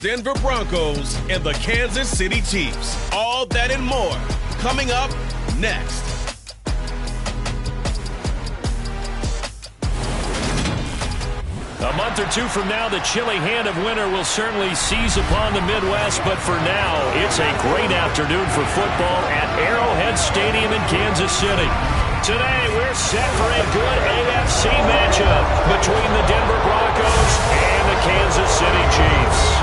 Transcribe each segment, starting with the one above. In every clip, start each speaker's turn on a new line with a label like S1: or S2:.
S1: Denver Broncos and the Kansas City Chiefs. All that and more coming up next.
S2: A month or two from now, the chilly hand of winter will certainly seize upon the Midwest, but for now, it's a great afternoon for football at Arrowhead Stadium in Kansas City. Today, we're set for a good AFC matchup between the Denver Broncos and the Kansas City Chiefs.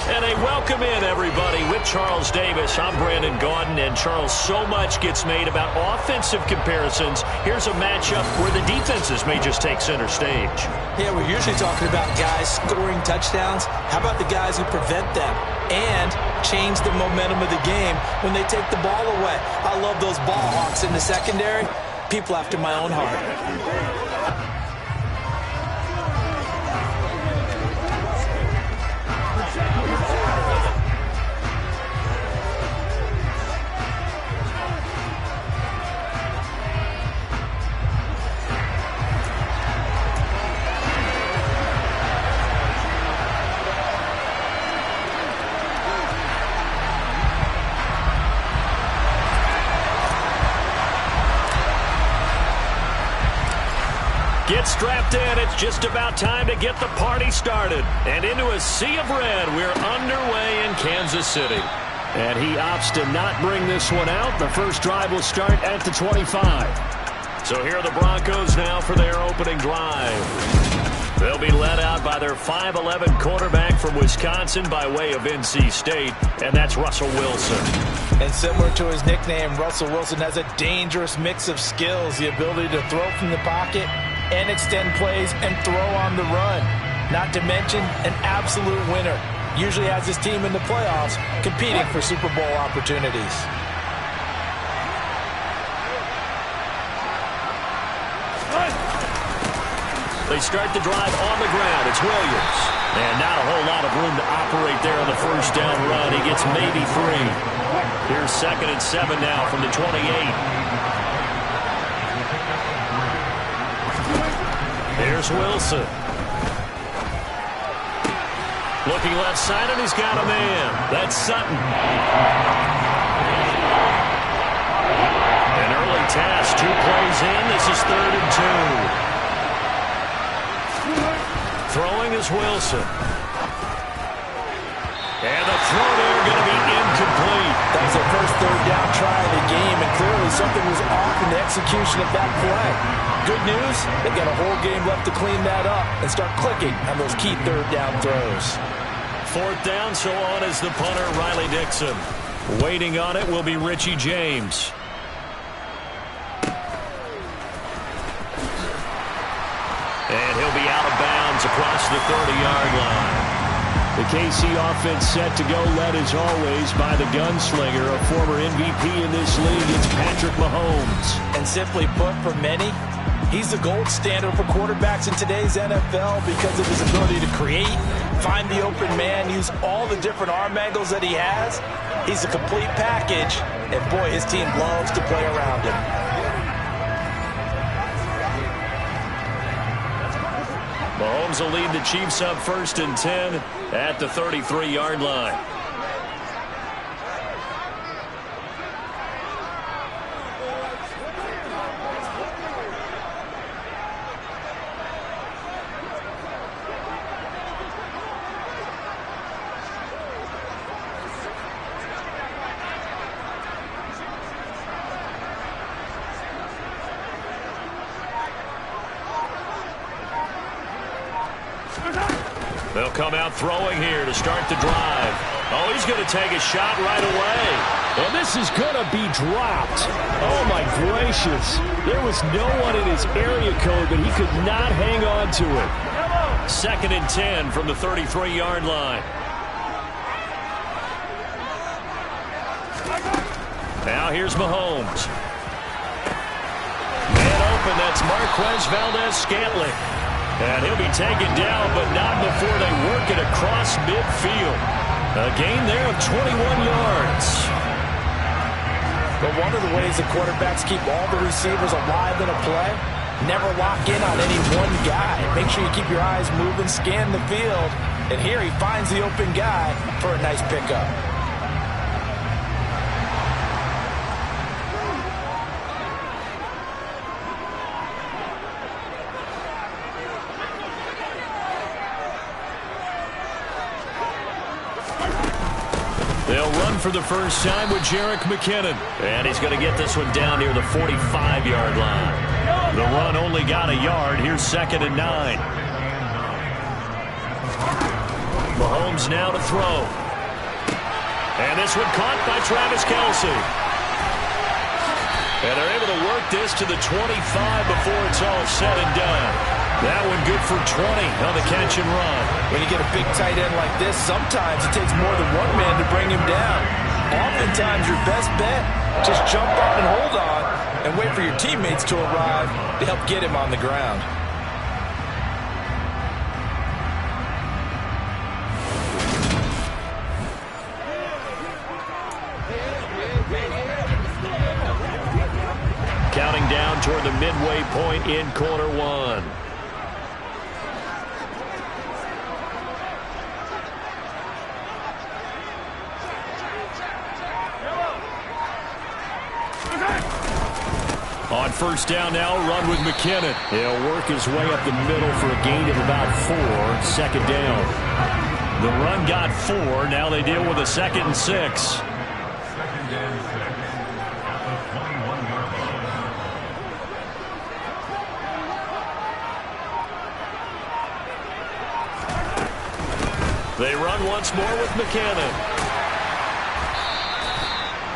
S2: And a welcome in, everybody, with Charles Davis. I'm Brandon Gaudin, and Charles, so much gets made about offensive comparisons. Here's a matchup where the defenses may just take center stage.
S3: Yeah, we're usually talking about guys scoring touchdowns. How about the guys who prevent them and change the momentum of the game when they take the ball away? I love those ball hawks in the secondary. People after my own heart.
S2: Get strapped in. It's just about time to get the party started. And into a sea of red, we're underway in Kansas City. And he opts to not bring this one out. The first drive will start at the 25. So here are the Broncos now for their opening drive. They'll be led out by their 5'11 quarterback from Wisconsin by way of NC State, and that's Russell Wilson.
S3: And similar to his nickname, Russell Wilson has a dangerous mix of skills, the ability to throw from the pocket and extend plays and throw on the run. Not to mention an absolute winner. Usually has his team in the playoffs competing for Super Bowl opportunities.
S2: They start the drive on the ground. It's Williams. And not a whole lot of room to operate there on the first down run. He gets maybe 3. Here's 2nd and 7 now from the 28. Here's Wilson. Looking left side, and he's got a man. That's Sutton. An early task, 2 plays in. This is 3rd and 2. Throwing is Wilson. And the throw there going to be incomplete.
S3: That was the first 3rd down try of the game, and clearly something was off in the execution of that play. Good news, they've got a whole game left to clean that up and start clicking on those key 3rd down throws.
S2: 4th down, so on is the punter, Riley Dixon. Waiting on it will be Richie James. And he'll be out of bounds across the 30-yard line. The KC offense set to go, led as always by the gunslinger, a former MVP in this league. It's Patrick Mahomes.
S3: And simply put, for many, he's the gold standard for quarterbacks in today's NFL because of his ability to create, find the open man, use all the different arm angles that he has. He's a complete package, and boy, his team loves to play around him.
S2: Mahomes will lead the Chiefs up 1st and 10 at the 33-yard line. They'll come out throwing here to start the drive. Oh, he's going to take a shot right away.
S4: And this is going to be dropped. Oh, my gracious. There was no one in his area code, but he could not hang on to it.
S2: 2nd and 10 from the 33-yard line. Now here's Mahomes. Man open, that's Marquez Valdez-Scantling. And he'll be taken down, but not before they work it across midfield. A gain there of 21 yards.
S3: But one of the ways the quarterbacks keep all the receivers alive in a play Never lock in on any one guy. Make sure you keep your eyes moving, scan the field. And here he finds the open guy for a nice pickup.
S2: They'll run for the first time with Jerick McKinnon. And he's going to get this one down near the 45-yard line. The run only got a yard. Here's 2nd and 9. Mahomes now to throw. And this one caught by Travis Kelce. And they're able to work this to the 25 before it's all said and done. That one good for 20 on the catch and run.
S3: When you get a big tight end like this, sometimes it takes more than one man to bring him down. Oftentimes your best bet, just jump up and hold on and wait for your teammates to arrive to help get him on the ground.
S2: Counting down toward the midway point in quarter one. On first down now, run with McKinnon. He'll work his way up the middle for a gain of about 4. 2nd down. The run got 4. Now they deal with a 2nd and 6. They run once more with McKinnon.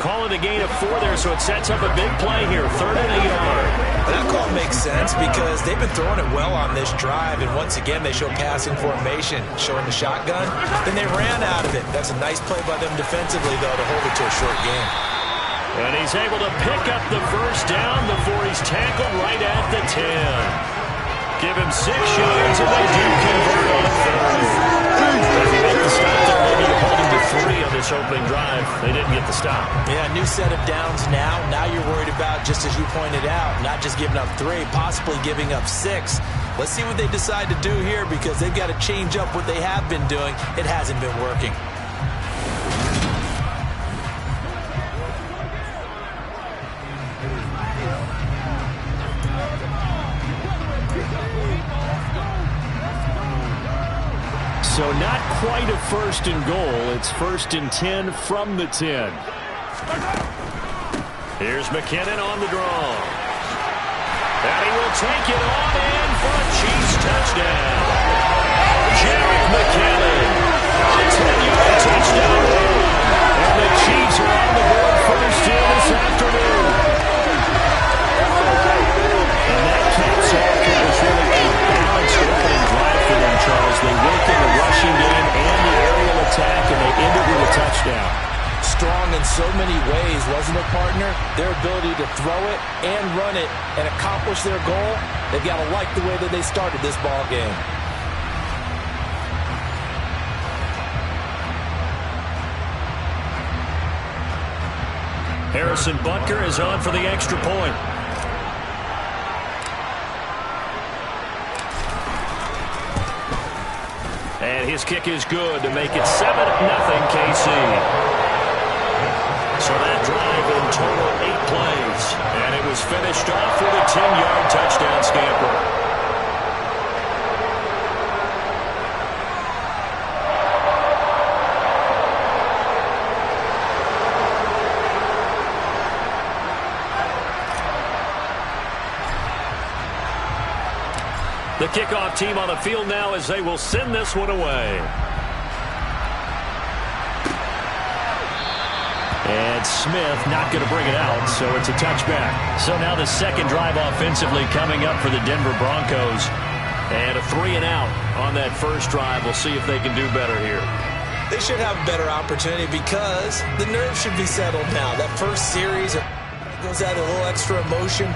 S2: Calling a gain of 4 there, so it sets up a big play here. 3rd and a yard.
S3: That call makes sense because they've been throwing it well on this drive, and once again they show passing formation, showing the shotgun. Then they ran out of it. That's a nice play by them defensively, though, to hold it to a short game.
S2: And he's able to pick up the first down before he's tackled right at the 10. Give him 6 yards, and they do convert on 3rd. If you make the stop there, maybe you hold him to 3 on this opening drive. They didn't get the stop.
S3: Yeah, new set of downs now. Now you're worried about, just as you pointed out, not just giving up 3, possibly giving up 6. Let's see what they decide to do here because they've got to change up what they have been doing. It hasn't been working.
S4: So not quite a 1st and goal. It's 1st and 10 from the 10.
S2: Here's McKinnon on the draw. And he will take it on in for a Chiefs touchdown. Jerick McKinnon. A 10-yard touchdown run. And the Chiefs are on the board first here this afternoon. And that caps off what was really a balanced opening drive for them, Charles. They worked in the rushing game and the aerial attack, and they ended with a touchdown.
S3: Strong in so many ways, wasn't it, partner? Their ability to throw it and run it and accomplish their goal, they've got to like the way that they started this ball game.
S2: Harrison Butker is on for the extra point. And his kick is good to make it 7-0 KC. So that drive in total 8 plays. And it was finished off with a 10-yard touchdown scamper. The kickoff team on the field now as they will send this one away. And Smith not going to bring it out, so it's a touchback. So now the second drive offensively coming up for the Denver Broncos. And a 3-and-out on that first drive. We'll see if they can do better here.
S3: They should have a better opportunity because the nerves should be settled now. That first series goes out a little extra emotion.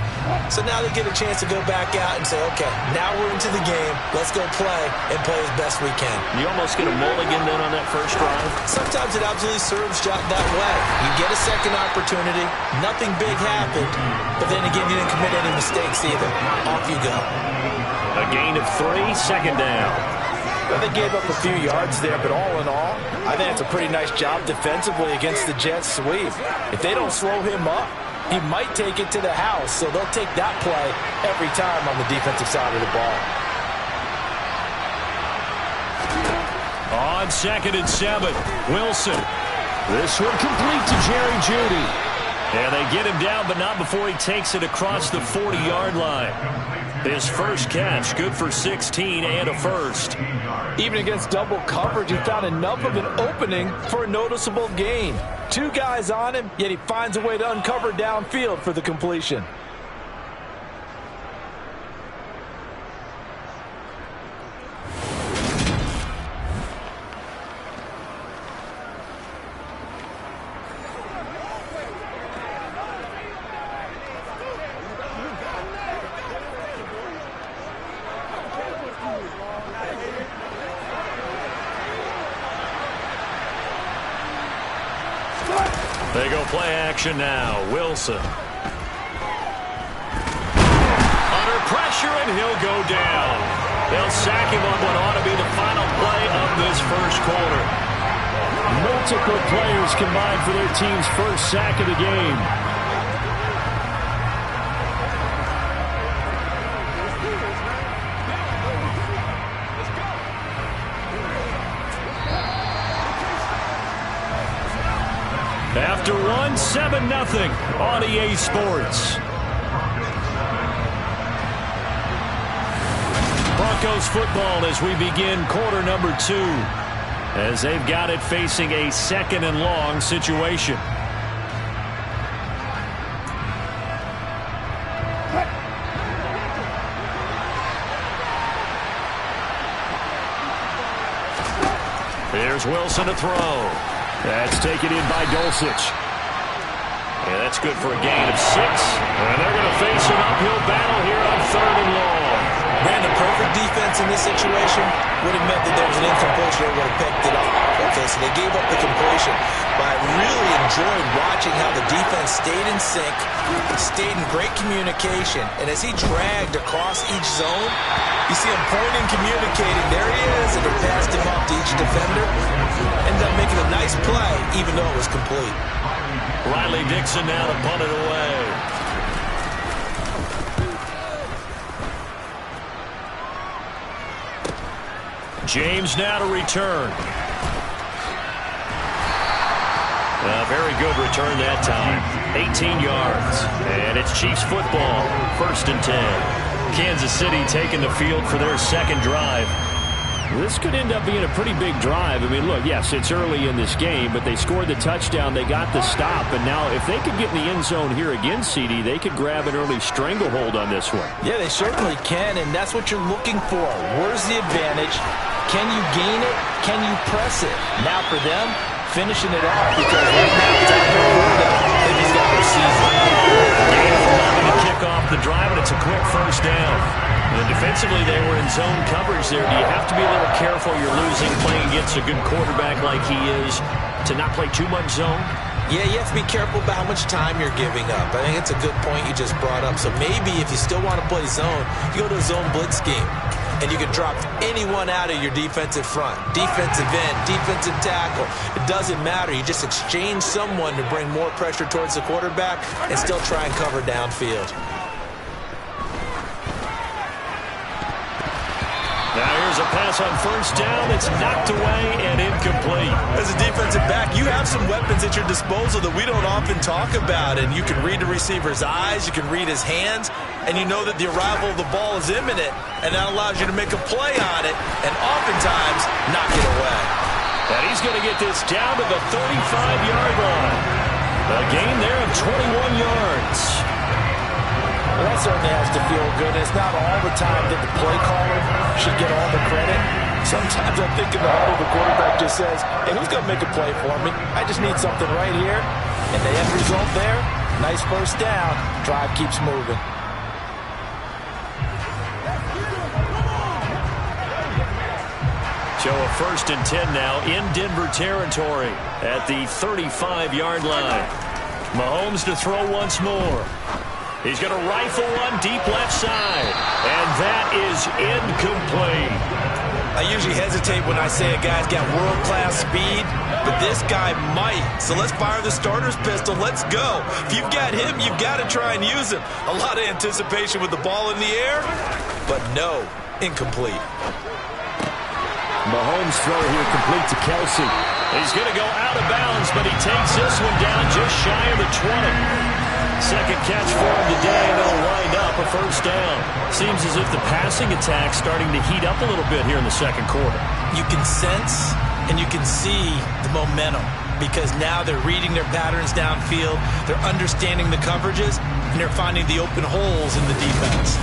S3: So now they get a chance to go back out and say, okay, now we're into the game. Let's go play and play as best we can.
S2: You almost get a mulligan then on that first drive?
S3: Sometimes it absolutely serves that way. You get a second opportunity. Nothing big happened. But then again, you didn't commit any mistakes either. Off you go.
S2: A gain of 3, second down.
S3: Well, they gave up a few yards there, but all in all, I think it's a pretty nice job defensively against the Jets sweep. If they don't slow him up, he might take it to the house, so they'll take that play every time on the defensive side of the ball.
S2: On 2nd and 7, Wilson. This one complete to Jerry Jeudy. And they get him down, but not before he takes it across the 40-yard line. His first catch, good for 16 and a first.
S3: Even against double coverage, he found enough of an opening for a noticeable gain. 2 guys on him, yet he finds a way to uncover downfield for the completion.
S2: They go play action now. Wilson. Under pressure, and he'll go down. They'll sack him on what ought to be the final play of this first quarter.
S4: Multiple players combined for their team's first sack of the game. After 7-0 on EA Sports. Broncos football as we begin quarter number 2. As they've got it facing a 2nd and long situation. Here's Wilson to throw. That's taken in by Dulcich. And that's good for a gain of 6. And they're going to face an uphill battle here on 3rd and long.
S3: Man, the perfect defense in this situation would have meant that there was an incompletion. They would have picked it up. Okay, so they gave up the completion. But I really enjoyed watching how the defense stayed in sync, stayed in great communication. And as he dragged across each zone, you see him pointing, communicating. There he is, and they passed him off to each defender. Ended up making a nice play, even though it was complete.
S2: Riley Dixon now to punt it away. James now to return. A very good return that time. 18 yards. And it's Chiefs football. 1st and 10. Kansas City taking the field for their 2nd drive. This could end up being a pretty big drive. I mean, look, yes, it's early in this game, but they scored the touchdown. They got the stop. And now if they could get in the end zone here again, CD, they could grab an early stranglehold on this one.
S3: Yeah, they certainly can, and that's what you're looking for. Where's the advantage? Can you gain it? Can you press it? Now for them, finishing it off, because right now it's out there for them. I think he's got their season.
S2: Gain of 11 to kick off the drive, and it's a quick first down. And defensively, they were in zone coverage there. Do you have to be a little careful? You're losing, playing against a good quarterback like he is, to not play too much zone?
S3: Yeah, you have to be careful about how much time you're giving up. I think it's a good point you just brought up. So maybe if you still want to play zone, you go to a zone blitz scheme. And you can drop anyone out of your defensive front. Defensive end, defensive tackle. It doesn't matter. You just exchange someone to bring more pressure towards the quarterback and still try and cover downfield.
S2: Now here's a pass on 1st down. It's knocked away and incomplete.
S3: As a defensive back, you have some weapons at your disposal that we don't often talk about. And you can read the receiver's eyes, you can read his hands, and you know that the arrival of the ball is imminent. And that allows you to make a play on it and oftentimes knock it away.
S2: And he's going to get this down to the 35-yard line. A gain there of 21 yards.
S3: Well, that certainly has to feel good. It's not all the time that the play caller should get all the credit. Sometimes I think in the huddle, the quarterback just says, hey, who's going to make a play for me? I just need something right here. And the end result there, nice first down. Drive keeps moving.
S2: So a 1st and 10 now in Denver territory at the 35-yard line. Mahomes to throw once more. He's going to rifle one deep left side. And that is incomplete.
S3: I usually hesitate when I say a guy's got world-class speed, but this guy might. So let's fire the starter's pistol. Let's go. If you've got him, you've got to try and use him. A lot of anticipation with the ball in the air, but no, incomplete.
S2: Mahomes throw here complete to Kelsey. He's going to go out of bounds, but he takes this one down just shy of the 20. Second catch for him today, and it'll wind up a first down. Seems as if the passing attack's starting to heat up a little bit here in the second quarter.
S3: You can sense and you can see the momentum because now they're reading their patterns downfield, they're understanding the coverages, and they're finding the open holes in the defense.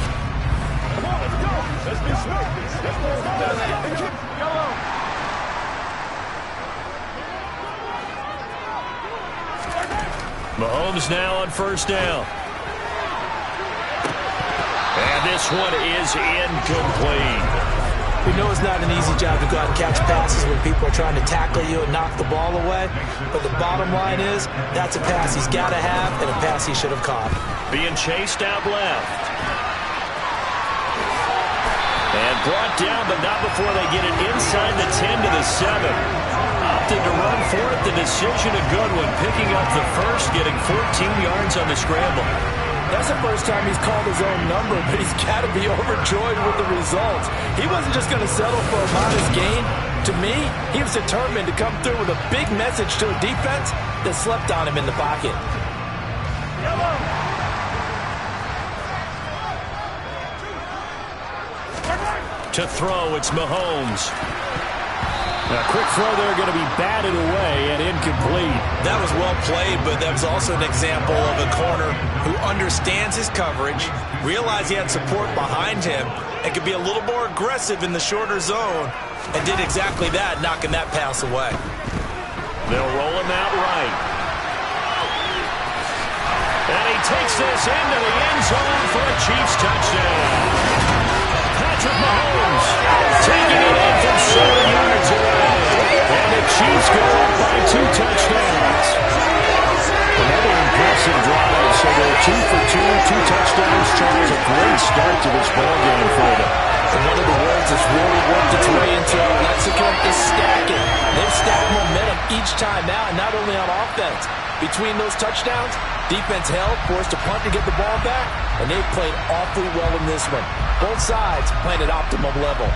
S5: Come on, let's go. Let's be smart. Let's go.
S2: Mahomes now on first down. And this one is incomplete.
S3: We know it's not an easy job to go out and catch passes when people are trying to tackle you and knock the ball away. But the bottom line is, that's a pass he's got to have and a pass he should have caught.
S2: Being chased out left. And brought down, but not before they get it inside the 10 to the 7. Opted to run for it. The decision a good one. Picking up the first, getting 14 yards on the scramble.
S3: That's the first time he's called his own number, but he's got to be overjoyed with the results. He wasn't just going to settle for a modest gain. To me, he was determined to come through with a big message to a defense that slept on him in the pocket.
S2: To throw, it's Mahomes. A quick throw there going to be batted away and incomplete.
S3: That was well played, but that was also an example of a corner who understands his coverage, realized he had support behind him, and could be a little more aggressive in the shorter zone, and did exactly that, knocking that pass away.
S2: They'll roll him out right. And he takes this into the end zone for a Chiefs touchdown. Patrick Mahomes taking it in from 7 yards away. And the Chiefs go up by 2 touchdowns. Another impressive drive. So they're 2 for 2, 2 touchdowns. Charles, a great start to this ballgame for them.
S3: And one of the words that's really worked its way into our lexicon is stacking. They've stacked momentum each time out, and not only on offense. Between those touchdowns, defense held, forced a punt to get the ball back, and they've played awfully well in this one. Both sides playing at optimum level.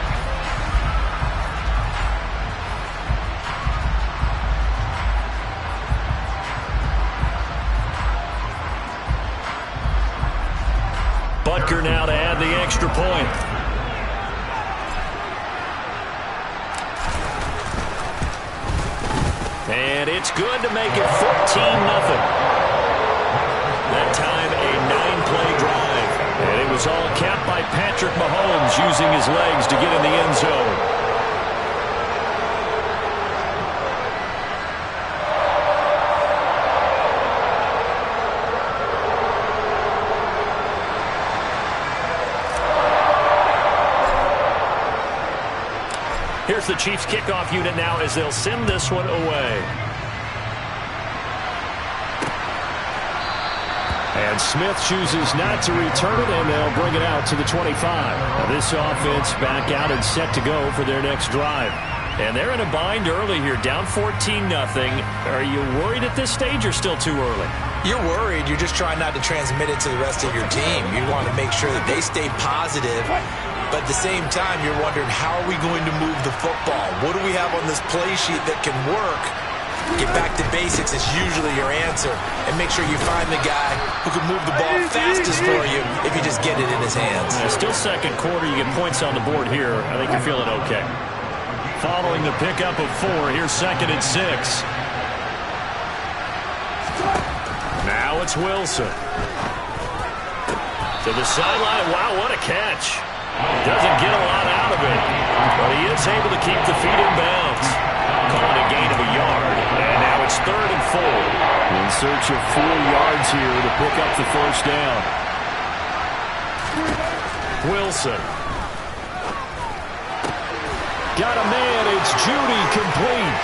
S2: Butker now to add the extra point. And it's good to make it 14-0. That time a 9-play drive. And it was all capped by Patrick Mahomes using his legs to get in the end zone. Here's the Chiefs kickoff unit now as they'll send this one away. And Smith chooses not to return it, and they'll bring it out to the 25. Now this offense back out and set to go for their next drive. And they're in a bind early here, down 14-0. Are you worried at this stage or still too early?
S3: You're worried. You're just trying not to transmit it to the rest of your team. You want to make sure that they stay positive. But at the same time, you're wondering, how are we going to move the football? What do we have on this play sheet that can work? Get back to basics is usually your answer. And make sure you find the guy who can move the ball fastest for you if you just get it in his hands.
S2: Still second quarter, you get points on the board here. I think you're feeling okay. Following the pickup of 4, here's 2nd and 6. Now it's Wilson. To the sideline. Wow, what a catch. Doesn't get a lot out of it, but he is able to search of 4 yards here to pick up the first down. Wilson. Got a man. It's Judy, complete.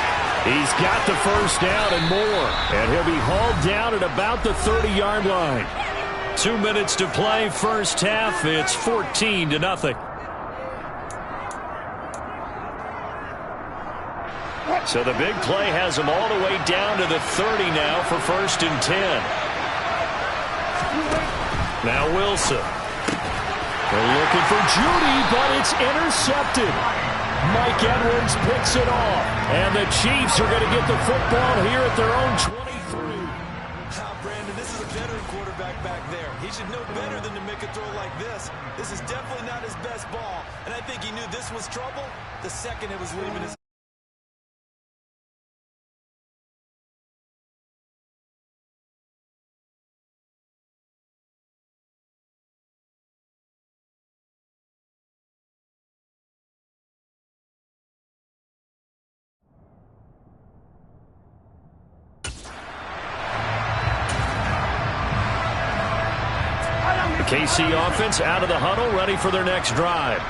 S2: He's got the first down and more. And he'll be hauled down at about the 30-yard line. 2 minutes to play, first half. It's 14-0. So the big play has them all the way down to the 30 now for 1st and 10. Now Wilson. They're looking for Judy, but it's intercepted. Mike Edwards picks it off. And the Chiefs are going to get the football here at their own 23.
S6: Brandon, this is a veteran quarterback back there. He should know better than to make a throw like this. This is definitely not his best ball. And I think he knew this was trouble the second it was leaving his...
S2: KC offense out of the huddle, ready for their next drive.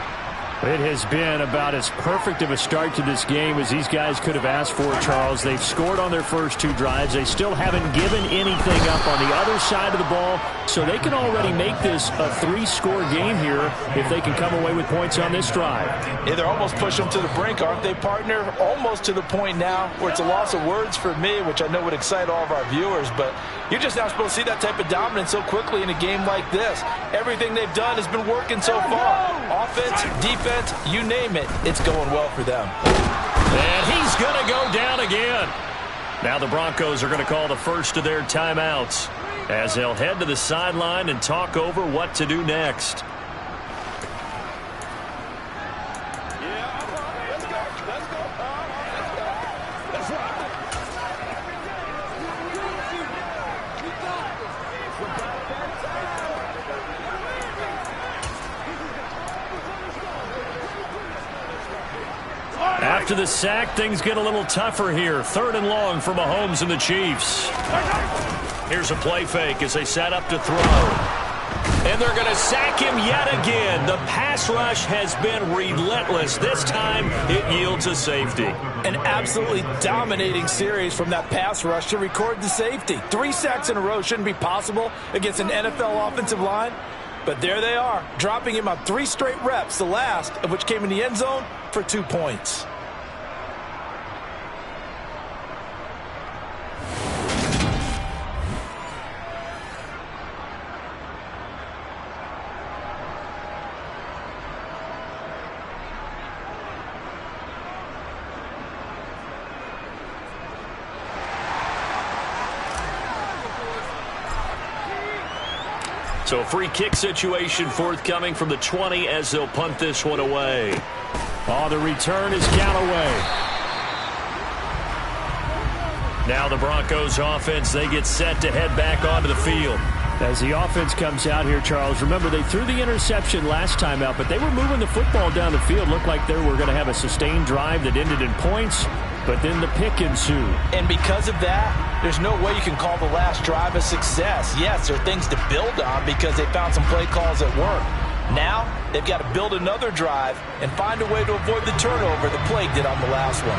S2: It has been about as perfect of a start to this game as these guys could have asked for, Charles. They've scored on their first 2 drives. They still haven't given anything up on the other side of the ball, so they can already make this a 3-score game here if they can come away with points on this drive.
S3: Yeah, they're almost pushing them to the brink, aren't they, partner? Almost to the point now where it's a loss of words for me, which I know would excite all of our viewers, but you're just not supposed to see that type of dominance so quickly in a game like this. Everything they've done has been working so far. Offense, defense, you name it, it's going well for them.
S2: And he's going to go down again. Now the Broncos are going to call the first of their timeouts as they'll head to the sideline and talk over what to do next. After the sack, things get a little tougher here. 3rd and long for Mahomes and the Chiefs. Here's a play fake as they set up to throw. And they're going to sack him yet again. The pass rush has been relentless. This time, it yields a safety.
S3: An absolutely dominating series from that pass rush to record the safety. 3 sacks in a row shouldn't be possible against an NFL offensive line. But there they are, dropping him on 3 straight reps, the last of which came in the end zone for 2 points.
S2: So a free kick situation forthcoming from the 20 as they'll punt this one away. Oh, the return is Callaway. Now the Broncos offense, they get set to head back onto the field. As the offense comes out here, Charles, remember they threw the interception last time out, but they were moving the football down the field. Looked like they were going to have a sustained drive that ended in points, but then the pick ensued.
S3: And because of that, there's no way you can call the last drive a success. Yes, there are things to build on because they found some play calls that work. Now, they've got to build another drive and find a way to avoid the turnover the plague did on the last one.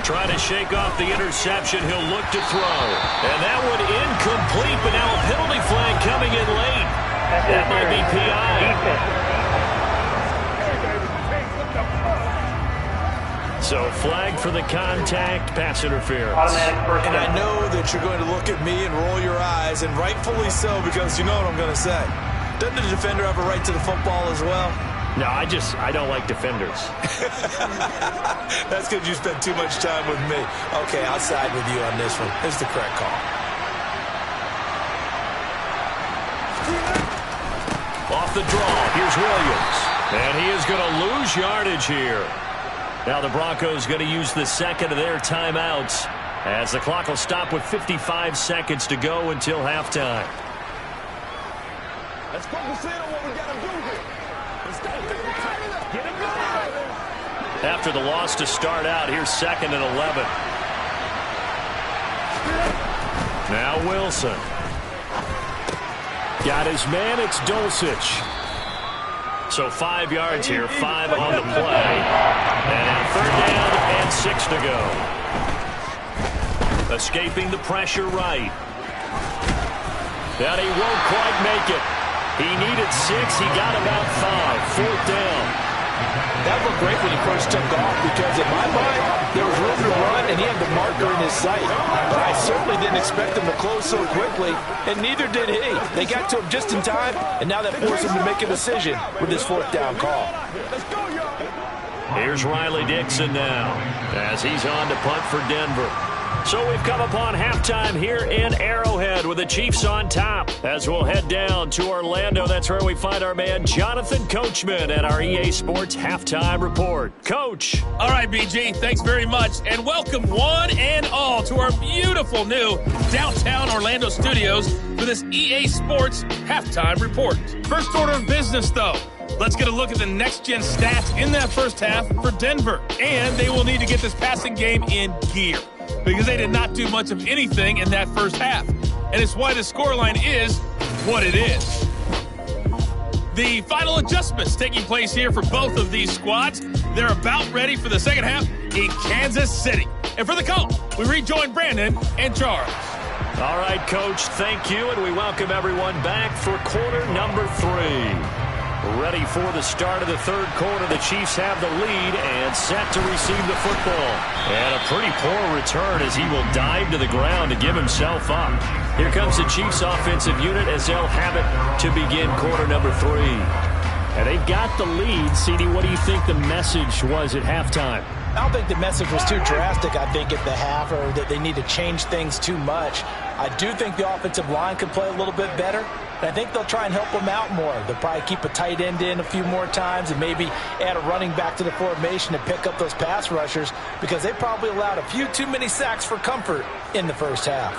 S2: Trying to shake off the interception. He'll look to throw. And that one incomplete, but now a penalty flag coming in late. That might be PI. So flag for the contact, pass interference.
S6: And I know that you're going to look at me and roll your eyes, and rightfully so, because you know what I'm going to say. Doesn't the defender have a right to the football as well?
S2: No, I don't like defenders.
S6: That's because you spend too much time with me. Okay, I'll side with you on this one. It's the correct call.
S2: Off the draw, here's Williams. And he is going to lose yardage here. Now the Broncos going to use the second of their timeouts as the clock will stop with 55 seconds to go until halftime.
S5: Let's focus in on what we got to do here. Let's go. Get him going.
S2: After the loss to start out, here's 2nd and 11. Now Wilson. Got his man. It's Dulcich. So 5 yards here, 5 on the play. And now 3rd down and 6 to go. Escaping the pressure right. And he won't quite make it. He needed 6. He got about 5. 4th down.
S3: That looked great when he first took off because in my mind, there was room to run and he had the marker in his sight. But I certainly didn't expect him to close so quickly, and neither did he. They got to him just in time, and now that forced him to make a decision with his 4th down call.
S2: Here's Riley Dixon now as he's on to punt for Denver. So we've come upon halftime here in Arrowhead with the Chiefs on top. As we'll head down to Orlando, that's where we find our man Jonathan Coachman at our EA Sports Halftime Report. Coach.
S7: All right, BG, thanks very much. And welcome one and all to our beautiful new downtown Orlando studios for this EA Sports Halftime Report. First order of business, though. Let's get a look at the next-gen stats in that first half for Denver. And they will need to get this passing game in gear, because they did not do much of anything in that first half. And it's why the scoreline is what it is. The final adjustments taking place here for both of these squads. They're about ready for the second half in Kansas City. And for the call, we rejoin Brandon and Charles.
S2: All right, Coach, thank you, and we welcome everyone back for quarter number 3. Ready for the start of the 3rd quarter. The Chiefs have the lead and set to receive the football. And a pretty poor return as he will dive to the ground to give himself up. Here comes the Chiefs offensive unit as they'll have it to begin quarter number 3. And they've got the lead. CD, what do you think the message was at halftime?
S3: I don't think the message was too drastic, I think, at the half, or that they need to change things too much. I do think the offensive line could play a little bit better. I think they'll try and help them out more. They'll probably keep a tight end in a few more times and maybe add a running back to the formation to pick up those pass rushers, because they probably allowed a few too many sacks for comfort in the first half.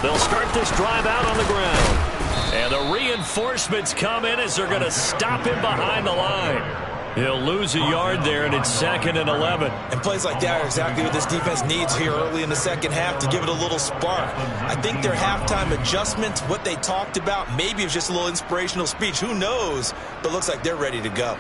S2: They'll start this drive out on the ground. And the reinforcements come in as they're going to stop him behind the line. He'll lose a yard there, and it's 2nd and 11.
S6: And plays like that are exactly what this defense needs here early in the second half to give it a little spark. I think their halftime adjustments, what they talked about, maybe it was just a little inspirational speech. Who knows? But looks like they're ready to go.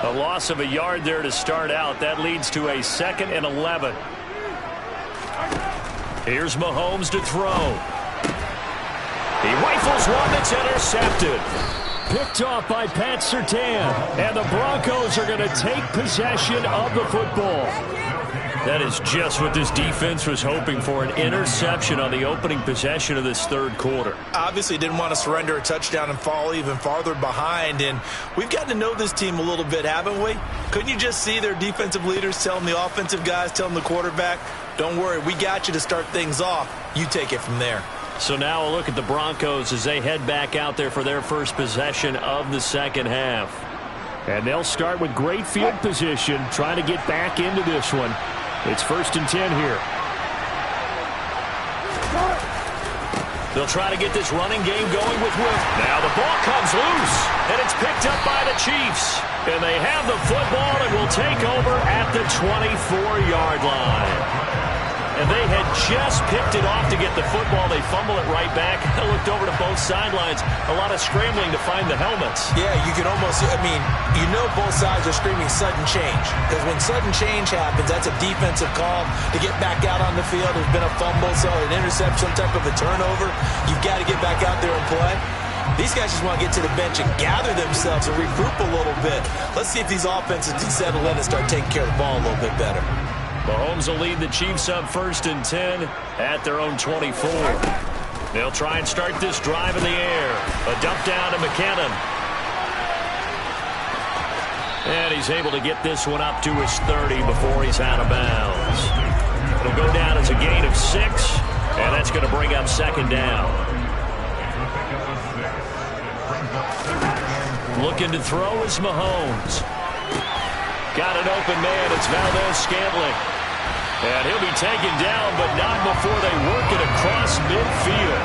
S2: A loss of a yard there to start out. That leads to a 2nd and 11. Here's Mahomes to throw. He rifles one that's intercepted. Picked off by Pat Surtain. And the Broncos are going to take possession of the football. That is just what this defense was hoping for, an interception on the opening possession of this 3rd quarter.
S3: Obviously didn't want to surrender a touchdown and fall even farther behind, and we've gotten to know this team a little bit, haven't we? Couldn't you just see their defensive leaders telling the offensive guys, telling the quarterback, don't worry, we got you to start things off. You take it from there.
S2: So now a look at the Broncos as they head back out there for their first possession of the second half. And they'll start with great field position, trying to get back into this one. It's 1st and 10 here. They'll try to get this running game going with Wilson. Now the ball comes loose, and it's picked up by the Chiefs. And they have the football and will take over at the 24-yard line. And they had just picked it off to get the football. They fumble it right back. I looked over to both sidelines. A lot of scrambling to find the helmets.
S3: Yeah, you can almost, you know both sides are screaming sudden change. Because when sudden change happens, that's a defensive call to get back out on the field. There's been a fumble, so an interception, some type of a turnover. You've got to get back out there and play. These guys just want to get to the bench and gather themselves and regroup a little bit. Let's see if these offenses can settle in and start taking care of the ball a little bit better.
S2: Mahomes will lead the Chiefs up 1st and 10 at their own 24. They'll try and start this drive in the air. A dump down to McKinnon. And he's able to get this one up to his 30 before he's out of bounds. It'll go down as a gain of 6, and that's going to bring up 2nd down. Looking to throw is Mahomes. Got an open man. It's Valdez-Scantling. And he'll be taken down, but not before they work it across midfield.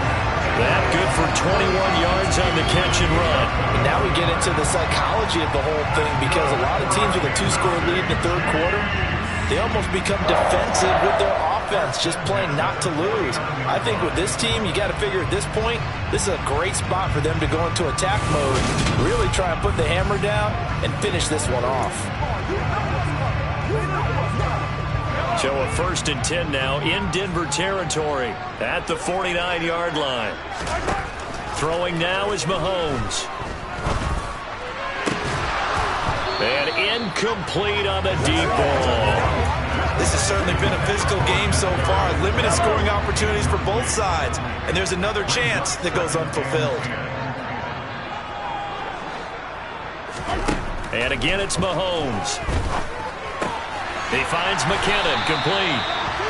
S2: That good for 21 yards on the catch and run.
S3: And now we get into the psychology of the whole thing, because a lot of teams with a 2-score lead in the third quarter, they almost become defensive with their offense, just playing not to lose. I think with this team, you got to figure at this point, this is a great spot for them to go into attack mode, really try and put the hammer down and finish this one off.
S2: So a 1st and 10 now in Denver territory at the 49-yard line. Throwing now is Mahomes. And incomplete on the deep ball.
S6: This has certainly been a physical game so far. Limited scoring opportunities for both sides. And there's another chance that goes unfulfilled.
S2: And again, it's Mahomes. He finds McKinnon, complete.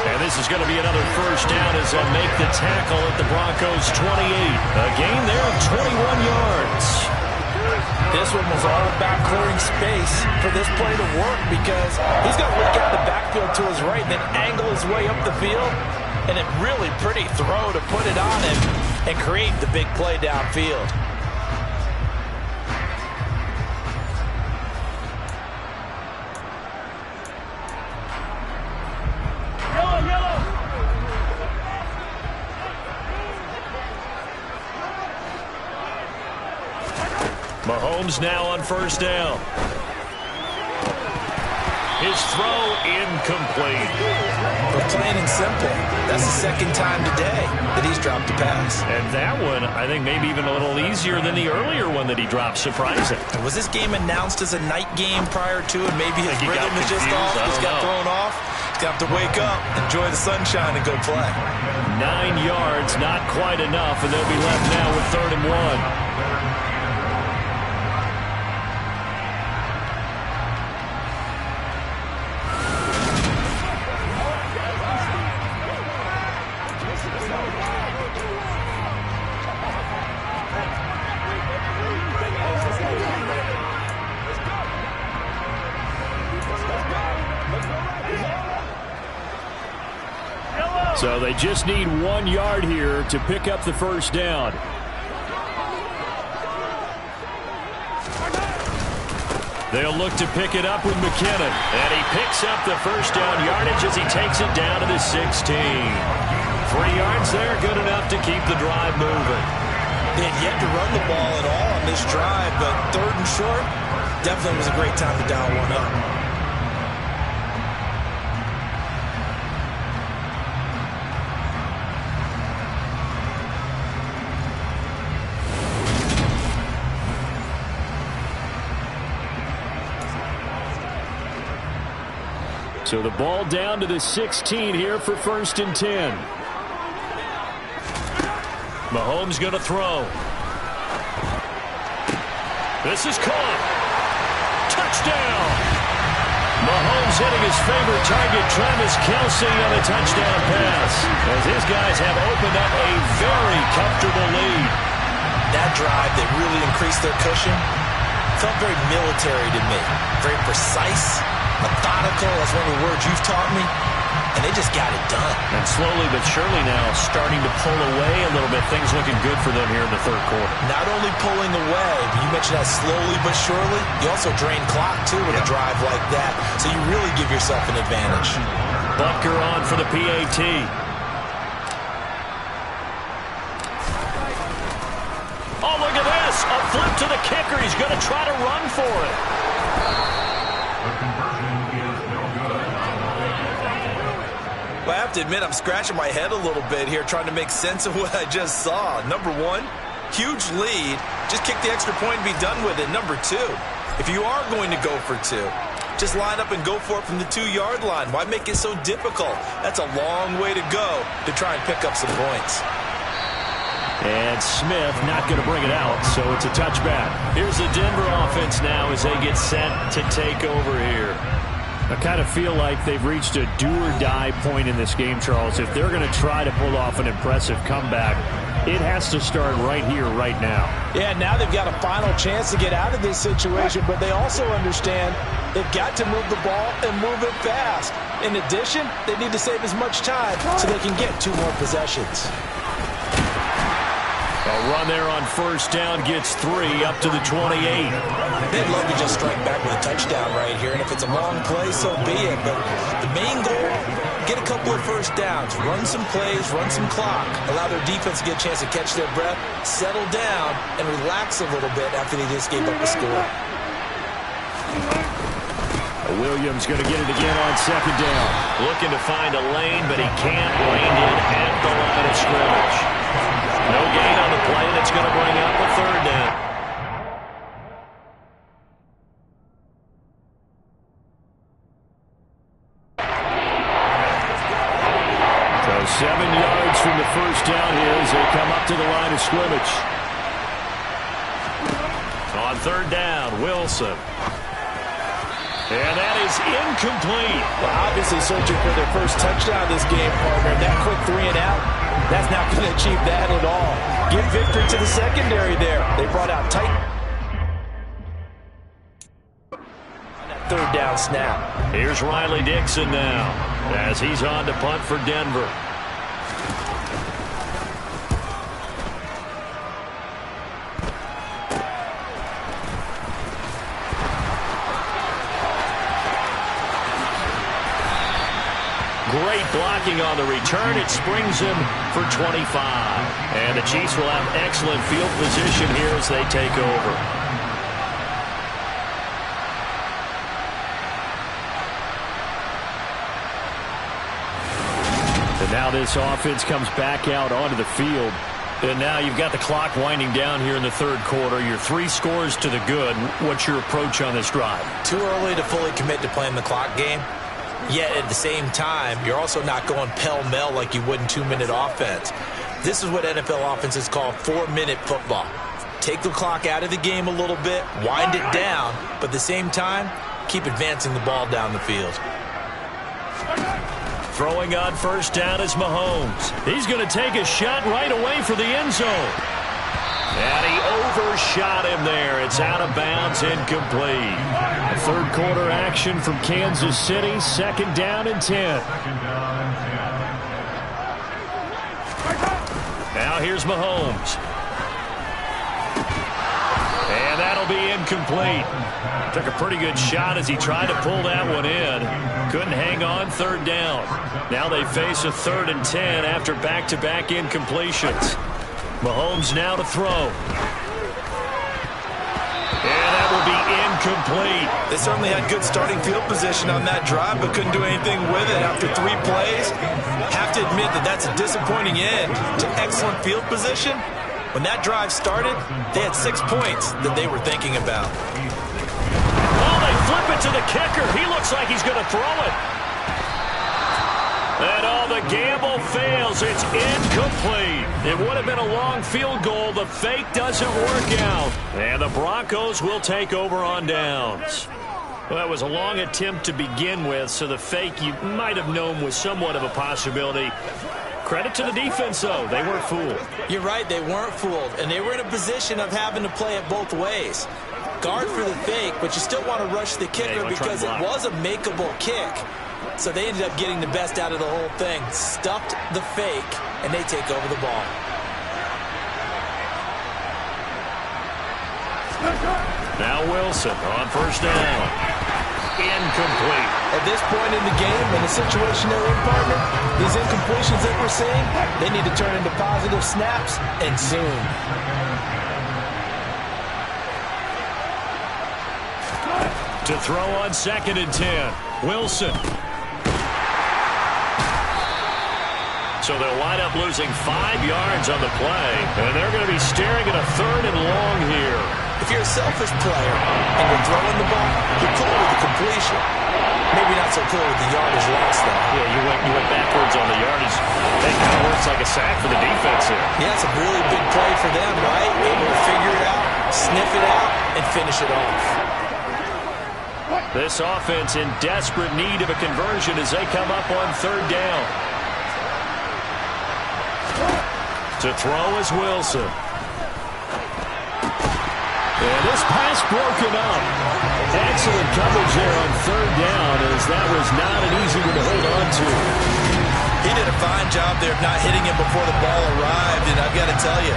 S2: And this is going to be another first down as they make the tackle at the Broncos' 28. A gain there of 21 yards.
S3: This one was all about clearing space for this play to work, because he's going to look out the backfield to his right and then angle his way up the field. And a really pretty throw to put it on him and create the big play downfield.
S2: Mahomes now on first down. His throw incomplete.
S6: But plain and simple, that's the second time today that he's dropped a pass.
S2: And that one, I think, maybe even a little easier than the earlier one that he dropped. Surprising.
S6: Was this game announced as a night game prior to, and maybe his rhythm is just off? He's got thrown off. He's got to wake up, enjoy the sunshine, and go play.
S2: 9 yards, not quite enough, and they'll be left now with 3rd and 1. So they just need 1 yard here to pick up the first down. They'll look to pick it up with McKinnon. And he picks up the first down yardage as he takes it down to the 16. 3 yards there, good enough to keep the drive moving.
S6: They had yet to run the ball at all on this drive, but 3rd and short, definitely was a great time to dial one up.
S2: So the ball down to the 16 here for 1st and 10. Mahomes going to throw. This is caught. Touchdown. Mahomes hitting his favorite target, Travis Kelce, on a touchdown pass, as his guys have opened up a very comfortable lead.
S6: That drive that really increased their cushion felt very military to me. Very precise. Methodical, that's one of the words you've taught me, and they just got it done.
S2: And slowly but surely now starting to pull away a little bit. Things looking good for them here in the 3rd quarter.
S6: Not only pulling away, but you mentioned that slowly but surely, you also drain clock too with a drive like that, so you really give yourself an advantage.
S2: Butker on for the PAT. Oh, look at this. A flip to the kicker. He's going to try to run for it.
S6: Well, I have to admit, I'm scratching my head a little bit here trying to make sense of what I just saw. Number 1, huge lead. Just kick the extra point and be done with it. Number 2, if you are going to go for 2, just line up and go for it from the 2-yard line. Why make it so difficult? That's a long way to go to try and pick up some points.
S2: And Smith not going to bring it out, so it's a touchback. Here's the Denver offense now as they get set to take over here. I kind of feel like they've reached a do-or-die point in this game, Charles. If they're going to try to pull off an impressive comeback, It has to start right here, right now.
S3: Yeah, now they've got a final chance to get out of this situation, but they also understand they've got to move the ball and move it fast. In addition, they need to save as much time so they can get 2 more possessions.
S2: A run there on first down gets 3 up to the 28.
S6: They'd love to just strike back with a touchdown right here, and if it's a long play, so be it. But the main goal, get a couple of first downs, run some plays, run some clock, allow their defense to get a chance to catch their breath, settle down, and relax a little bit after they just gave up a score.
S2: Williams going to get it again on second down.
S4: Looking to find a lane, but he can't rein in at the line of scrimmage. No gain on the play, and it's going to bring up a third down.
S2: So 7 yards from the first down here as they come up to the line of scrimmage.
S4: On third down, Wilson. And that is incomplete.
S3: Well, obviously searching for their first touchdown this game, partner. That quick 3 and out, that's not going to achieve that at all. Give victory to the secondary there. They brought out tight on that third down snap.
S4: Here's Riley Dixon now as he's on to punt for Denver. Great blocking on the return. It springs him for 25. And the Chiefs will have excellent field position here as they take over.
S2: And now this offense comes back out onto the field. And now you've got the clock winding down here in the third quarter. You're 3 scores to the good. What's your approach on this drive?
S6: Too early to fully commit to playing the clock game. Yet at the same time, you're also not going pell-mell like you would in 2-minute offense. This is what NFL offenses call 4-minute football. Take the clock out of the game a little bit, wind it down, but at the same time, keep advancing the ball down the field.
S2: Throwing on first down is Mahomes. He's going to take a shot right away for the end zone.
S4: And he overshot him there. It's out of bounds, incomplete.
S2: A third quarter action from Kansas City. Second down and 10.
S4: Now here's Mahomes. And that'll be incomplete. Took a pretty good shot as he tried to pull that one in. Couldn't hang on third down. Now they face a 3rd and 10 after back-to-back incompletions. Mahomes now to throw. And that will be incomplete.
S6: They certainly had good starting field position on that drive, but couldn't do anything with it after 3 plays. Have to admit that that's a disappointing end to excellent field position. When that drive started, they had 6 points that they were thinking about.
S4: Oh, they flip it to the kicker. He looks like he's going to throw it. And the gamble fails. It's incomplete. It would have been a long field goal. The fake doesn't work out. And the Broncos will take over on downs. Well, that was a long attempt to begin with, so the fake you might have known was somewhat of a possibility. Credit to the defense, though. They weren't fooled.
S6: You're right, they weren't fooled. And they were in a position of having to play it both ways. Guard for the fake, but you still want to rush the kicker because it was a makeable kick. So they ended up getting the best out of the whole thing. Stuffed the fake, and they take over the ball.
S4: Now Wilson on first down. Incomplete.
S3: At this point in the game, in the situation they're in, partner, these incompletions that we're seeing, they need to turn into positive snaps, and soon.
S2: To throw on 2nd and 10. Wilson.
S4: So they'll wind up losing 5 yards on the play, and they're going to be staring at a 3rd and long here.
S6: If you're a selfish player and you're throwing the ball, you're cool with the completion. Maybe not so cool with the yardage loss, though.
S4: Yeah, you went backwards on the yardage. That kind of works like a sack for the defense here.
S6: Yeah, it's a really big play for them, right? Able to figure it out, sniff it out, and finish it off.
S2: This offense in desperate need of a conversion as they come up on 3rd down. To throw is Wilson. And this pass broken up. Excellent coverage there on third down, as that was not an easy one to hold on to.
S6: He did a fine job there of not hitting him before the ball arrived, and I've got to tell you,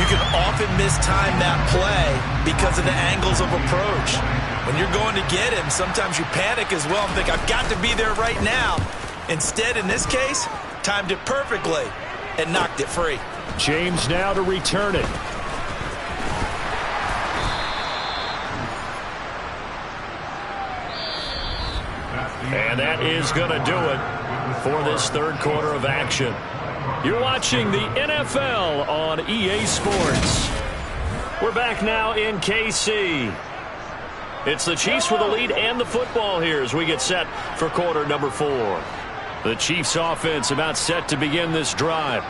S6: you can often mistime that play because of the angles of approach. When you're going to get him, sometimes you panic as well and think, I've got to be there right now. Instead, in this case, timed it perfectly and knocked it free.
S2: James now to return it. And that is going to do it for this third quarter of action. You're watching the NFL on EA Sports. We're back now in KC. It's the Chiefs with the lead and the football here as we get set for quarter number 4. The Chiefs offense about set to begin this drive.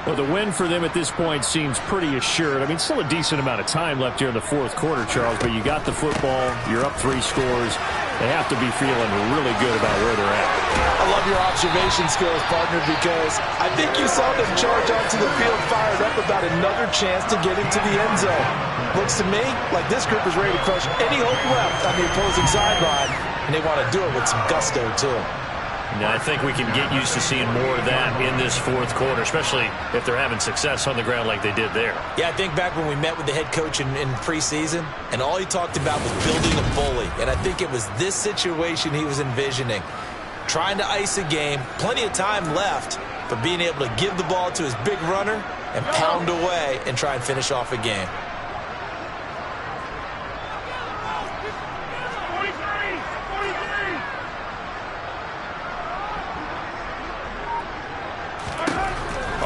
S4: Well, the win for them at this point seems pretty assured. I mean, still a decent amount of time left here in the fourth quarter, Charles, but you got the football, you're up 3 scores. They have to be feeling really good about where they're at.
S3: I love your observation skills, partner, because I think you saw them charge onto the field fired up about another chance to get into the end zone. Looks to me like this group is ready to crush any hope left on the opposing sideline, and they want to do it with some gusto, too.
S2: Now, I think we can get used to seeing more of that in this fourth quarter, especially if they're having success on the ground like they did there.
S6: Yeah, I think back when we met with the head coach in preseason, and all he talked about was building a bully. And I think it was this situation he was envisioning. Trying to ice a game, plenty of time left, but being able to give the ball to his big runner and pound away and try and finish off a game.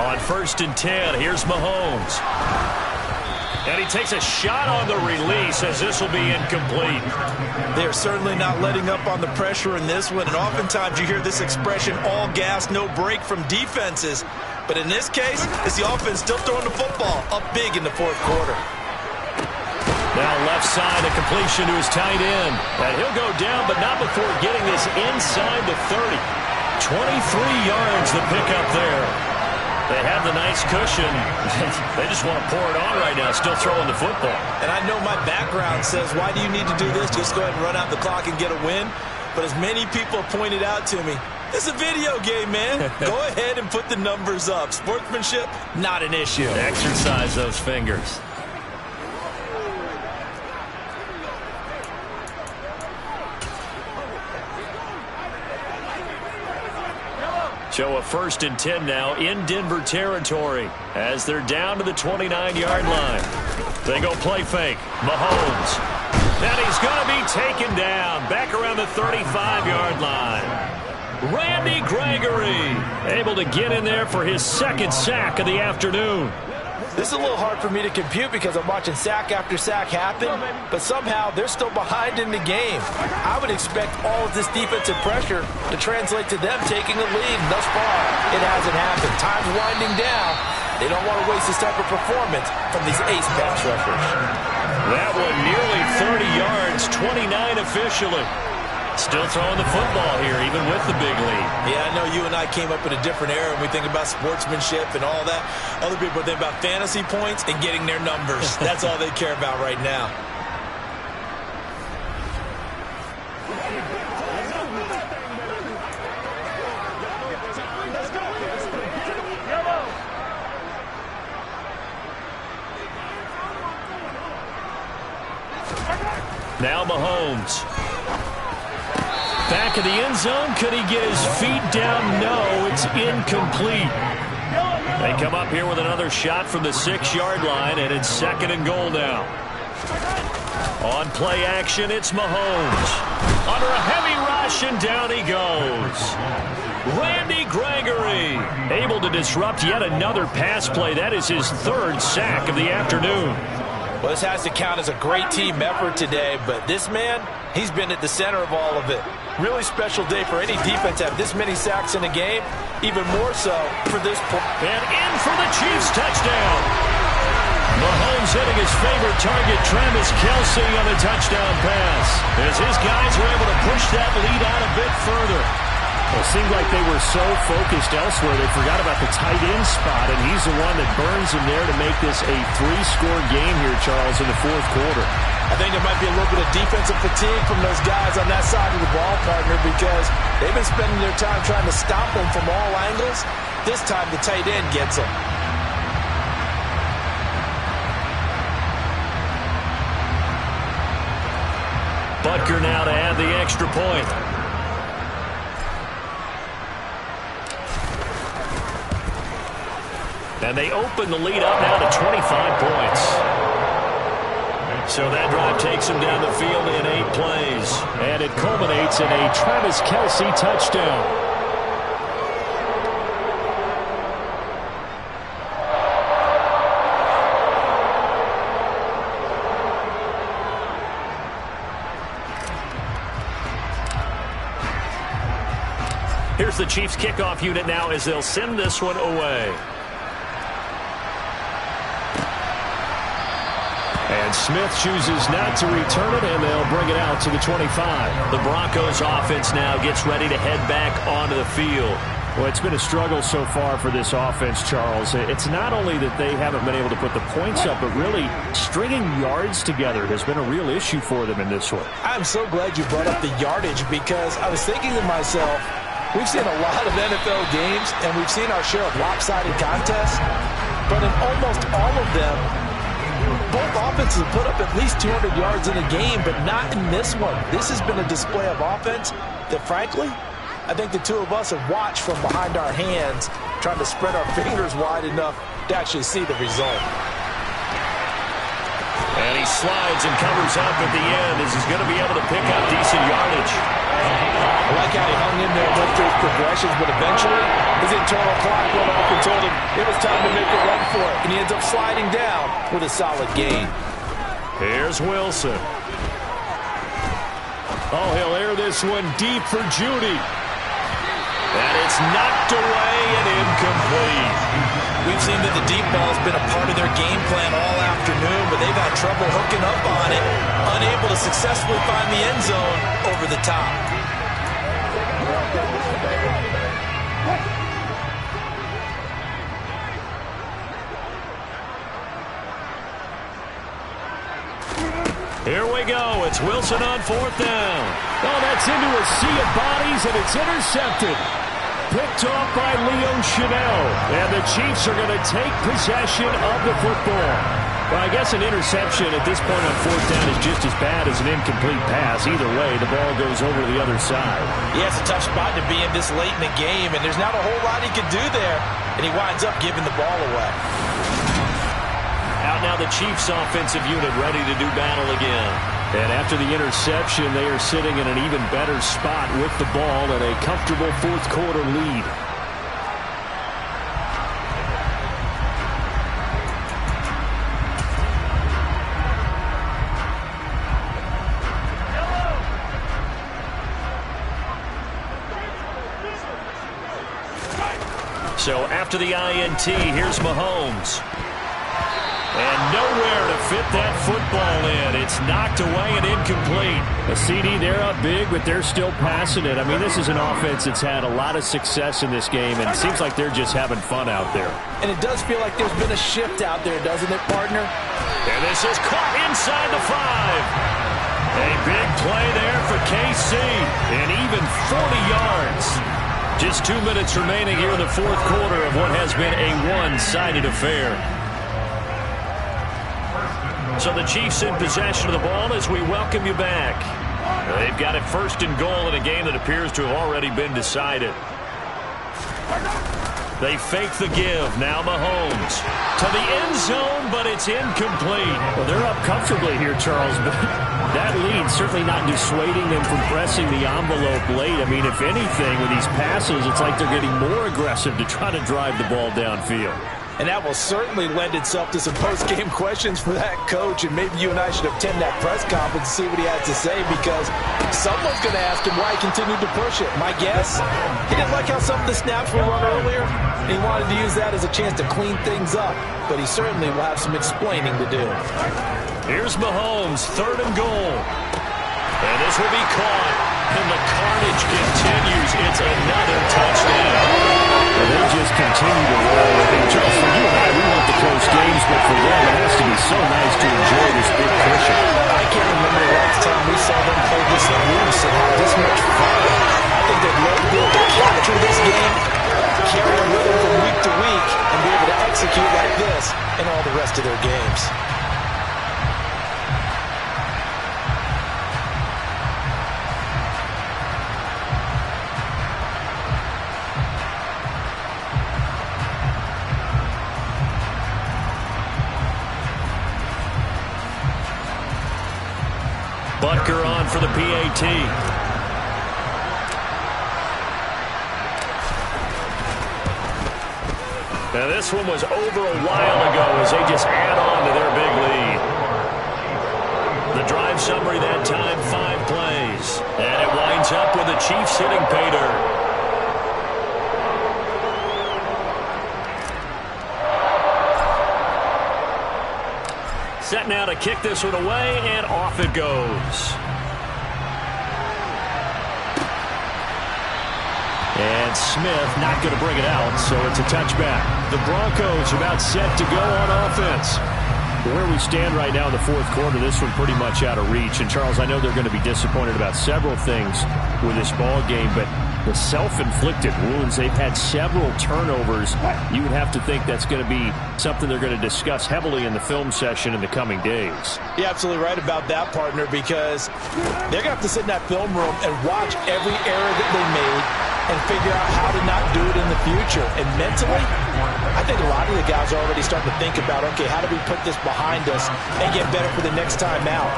S2: On 1st and 10, here's Mahomes. And he takes a shot on the release as this will be incomplete.
S6: They're certainly not letting up on the pressure in this one, and oftentimes you hear this expression, all gas, no break from defenses. But in this case, it's the offense still throwing the football up big in the fourth quarter.
S2: Now left side, a completion to his tight end. And he'll go down, but not before getting this inside the 30. 23 yards the pickup there. They have the nice cushion. They just want to pour it on right now, still throwing the football.
S6: And I know my background says, why do you need to do this? Just go ahead and run out the clock and get a win. But as many people pointed out to me, it's a video game, man. Go ahead and put the numbers up. Sportsmanship, not an issue.
S2: Exercise those fingers. So a 1st and 10 now in Denver territory as they're down to the 29-yard line. They go play fake. Mahomes. And he's going to be taken down back around the 35-yard line. Randy Gregory able to get in there for his 2nd sack of the afternoon.
S3: This is a little hard for me to compute because I'm watching sack after sack happen, but somehow they're still behind in the game. I would expect all of this defensive pressure to translate to them taking a lead. Thus far, it hasn't happened. Time's winding down. They don't want to waste this type of performance from these ace pass rushers.
S2: That one nearly 30 yards, 29 officially. Still throwing the football here, even with the big lead.
S6: Yeah, I know you and I came up in a different era, and we think about sportsmanship and all that. Other people think about fantasy points and getting their numbers. That's all they care about right now.
S2: Now Mahomes. Back of the end zone. Could he get his feet down? No, it's incomplete. They come up here with another shot from the 6-yard line, and it's 2nd and goal now. On play action, it's Mahomes. Under a heavy rush, and down he goes. Randy Gregory able to disrupt yet another pass play. That is his 3rd sack of the afternoon.
S3: Well, this has to count as a great team effort today, but this man, he's been at the center of all of it. Really special day for any defense to have this many sacks in a game, even more so for this point.
S2: And in for the Chiefs touchdown. Mahomes hitting his favorite target, Travis Kelce, on a touchdown pass, as his guys were able to push that lead out a bit further. It seemed like they were so focused elsewhere they forgot about the tight end spot, and he's the one that burns them there to make this a 3-score game here, Charles, in the fourth quarter.
S3: I think there might be a little bit of defensive fatigue from those guys on that side of the ball, partner, because they've been spending their time trying to stop them from all angles. This time the tight end gets them.
S2: Butker now to add the extra point. And they open the lead up now to 25 points. So that drive takes them down the field in 8 plays. And it culminates in a Travis Kelce touchdown. Here's the Chiefs kickoff unit now as they'll send this one away. And Smith chooses not to return it, and they'll bring it out to the 25. The Broncos offense now gets ready to head back onto the field. Well, it's been a struggle so far for this offense, Charles. It's not only that they haven't been able to put the points up, but really stringing yards together has been a real issue for them in this one.
S3: I'm so glad you brought up the yardage, because I was thinking to myself, we've seen a lot of NFL games, and we've seen our share of lopsided contests, but in almost all of them, both offenses put up at least 200 yards in a game, but not in this one. This has been a display of offense that, frankly, I think the two of us have watched from behind our hands, trying to spread our fingers wide enough to actually see the result.
S2: And he slides and covers up at the end as he's going to be able to pick up decent yardage.
S3: I like how he hung in there, went through his progressions, but eventually his internal clock went off and told him it was time to make a run for it. And he ends up sliding down with a solid gain.
S2: Here's Wilson. Oh, he'll air this one deep for Judy. And it's knocked away and incomplete.
S6: We've seen that the deep ball has been a part of their game plan all afternoon, but they've had trouble hooking up on it, unable to successfully find the end zone over the top.
S2: Here we go. It's Wilson on 4th down. Oh, that's into a sea of bodies, and it's intercepted. Picked off by Leo Chanel. And the Chiefs are going to take possession of the football. Well, I guess an interception at this point on 4th down is just as bad as an incomplete pass. Either way, the ball goes over to the other side.
S3: Yeah, it's a tough spot to be in this late in the game, and there's not a whole lot he can do there. And he winds up giving the ball away.
S2: Out now the Chiefs offensive unit ready to do battle again. And after the interception, they are sitting in an even better spot with the ball and a comfortable 4th quarter lead. So after the INT, here's Mahomes. And nowhere to fit that football in. It's knocked away and incomplete. A CD, they're up big, but they're still passing it. I mean, this is an offense that's had a lot of success in this game, and it seems like they're just having fun out there.
S3: And it does feel like there's been a shift out there, doesn't it, partner?
S2: And this is caught inside the 5. A big play there for KC, and even 40 yards. Just 2 minutes remaining here in the 4th quarter of what has been a one-sided affair. So the Chiefs in possession of the ball as we welcome you back. They've got it 1st and goal in a game that appears to have already been decided. They fake the give. Now Mahomes to the end zone, but it's incomplete. Well, they're up comfortably here, Charles, but that lead certainly not dissuading them from pressing the envelope late. I mean, if anything, with these passes, it's like they're getting more aggressive to try to drive the ball downfield.
S3: And that will certainly lend itself to some post-game questions for that coach. And maybe you and I should attend that press conference and see what he has to say, because someone's going to ask him why he continued to push it. My guess, he didn't like how some of the snaps were run earlier, and he wanted to use that as a chance to clean things up. But he certainly will have some explaining to do.
S2: Here's Mahomes, 3rd and goal. And this will be caught. And the carnage continues. It's another touchdown.
S4: Well, they just continue to roll. And Charles, for you and I, we want the close games, but for them, it has to be so nice to enjoy this big cushion.
S3: I can't remember the last time we saw them play this loose and have this much fun. I think they'd love to be able to capture this game, carry it with them from week to week, and be able to execute like this in all the rest of their games.
S2: Butker on for the PAT. Now this one was over a while ago as they just add on to their big lead. The drive summary that time, 5 plays. And it winds up with the Chiefs hitting pay dirt. Set now to kick this one away, and off it goes. And Smith not going to bring it out, so it's a touchback. The Broncos about set to go on offense. Where we stand right now in the fourth quarter, this one pretty much out of reach. And, Charles, I know they're going to be disappointed about several things with this ball game, but the self-inflicted wounds, they've had several turnovers. You would have to think that's going to be something they're going to discuss heavily in the film session in the coming days.
S3: You're absolutely right about that, partner, because they're going to have to sit in that film room and watch every error that they made and figure out how to not do it in the future. And mentally, I think a lot of the guys are already starting to think about, okay, how do we put this behind us and get better for the next time out?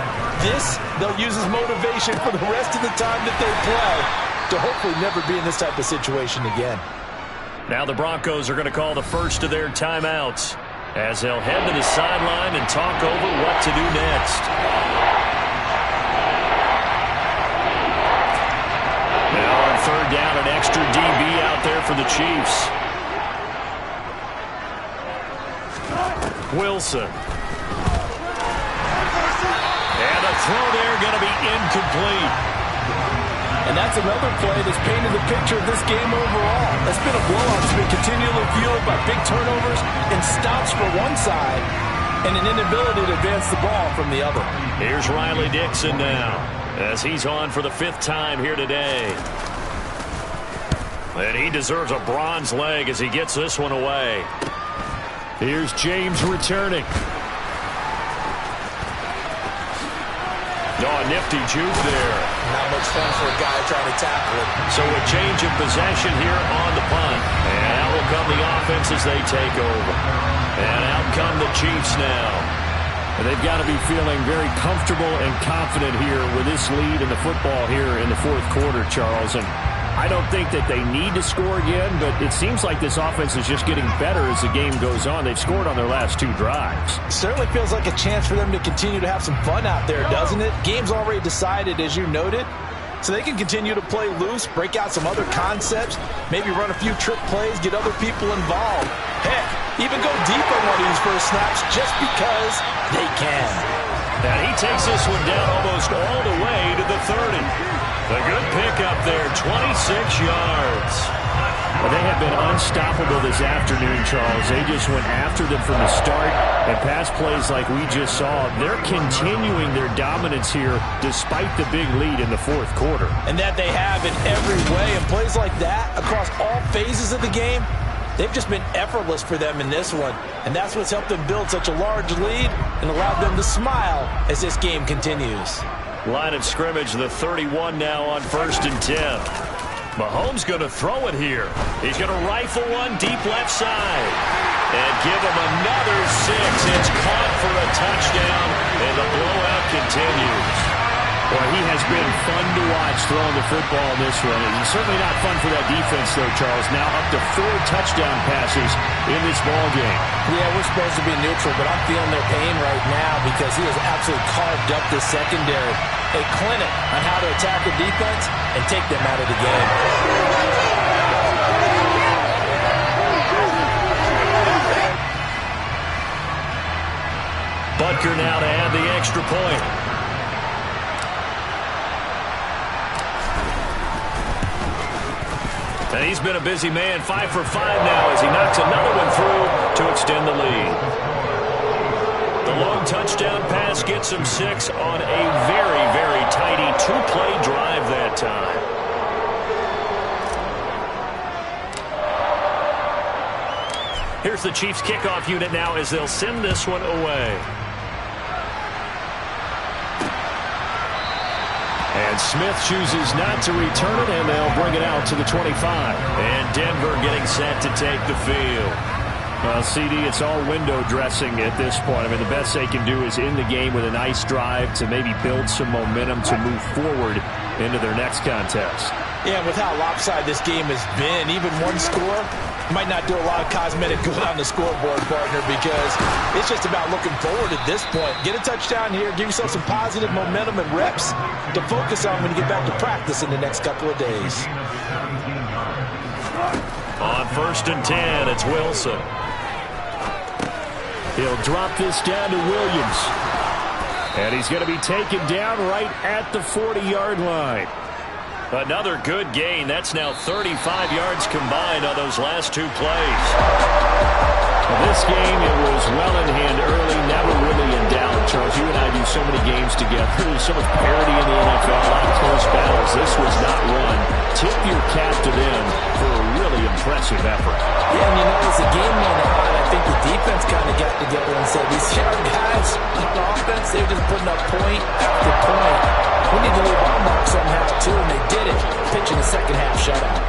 S3: This, they'll use as motivation for the rest of the time that they play to hopefully never be in this type of situation again.
S2: Now the Broncos are going to call the first of their timeouts as they'll head to the sideline and talk over what to do next. Now on third down, an extra DB out there for the Chiefs. Wilson. And a throw there going to be incomplete.
S3: And that's another play that's painted the picture of this game overall. It's been a blowout. It's been continually fueled by big turnovers and stops for one side and an inability to advance the ball from the other.
S2: Here's Riley Dixon now as he's on for the 5th time here today. And he deserves a bronze leg as he gets this one away. Here's James returning. Oh, nifty juke there.
S3: Not much fun for a guy trying to tackle it.
S2: So a change of possession here on the punt. And out will come the offense as they take over. And out come the Chiefs now.
S4: And they've got to be feeling very comfortable and confident here with this lead in the football here in the fourth quarter, Charles. And I don't think that they need to score again, but it seems like this offense is just getting better as the game goes on. They've scored on their last 2 drives.
S3: Certainly feels like a chance for them to continue to have some fun out there, doesn't it? Game's already decided, as you noted, so they can continue to play loose, break out some other concepts, maybe run a few trick plays, get other people involved. Heck, even go deep on one of these first snaps just because they can.
S2: And he takes this one down almost all the way to the 30. A good pickup there, 26 yards.
S4: Well, they have been unstoppable this afternoon, Charles. They just went after them from the start, and pass plays like we just saw. They're continuing their dominance here despite the big lead in the fourth quarter.
S3: And that they have in every way. And plays like that across all phases of the game, they've just been effortless for them in this one. And that's what's helped them build such a large lead and allowed them to smile as this game continues.
S2: Line of scrimmage, the 31 now on 1st and 10. Mahomes going to throw it here. He's going to rifle one deep left side. And give him another 6. It's caught for a touchdown, and the blowout continues.
S4: Well, he has been fun to watch throwing the football in this one. He's certainly not fun for that defense, though, Charles. Now up to 4 touchdown passes in this ball game.
S3: Yeah, we're supposed to be neutral, but I'm feeling their pain right now because he has absolutely carved up the secondary. A clinic on how to attack the defense and take them out of the game.
S2: Butker now to add the extra point. And he's been a busy man, 5 for 5 now as he knocks another one through to extend the lead. The long touchdown pass gets him 6 on a very, very tidy 2-play drive that time. Here's the Chiefs kickoff unit now as they'll send this one away. And Smith chooses not to return it, and they'll bring it out to the 25. And Denver getting set to take the field. Well, CD, it's all window dressing at this point. I mean, the best they can do is in the game with a nice drive to maybe build some momentum to move forward into their next contest.
S3: Yeah, and with how lopsided this game has been, even one score might not do a lot of cosmetic good on the scoreboard, partner, because it's just about looking forward at this point. Get a touchdown here, give yourself some positive momentum and reps to focus on when you get back to practice in the next couple of days.
S2: On 1st and 10, it's Wilson. He'll drop this down to Williams. And he's going to be taken down right at the 40-yard line. Another good gain. That's now 35 yards combined on those last 2 plays. This game, it was well in hand early, never really in doubt. Charles, you and I do so many games together. There's so much parity in the NFL, a lot of close battles. This was not one. Tip your cap to them for a really impressive effort.
S3: Yeah, and you know, as the game went on, I think the defense kind of got together and said, these young guys on the offense, they're just putting up point after point. We need to leave our mark somehow, too, and they did it, pitching the second half shutout.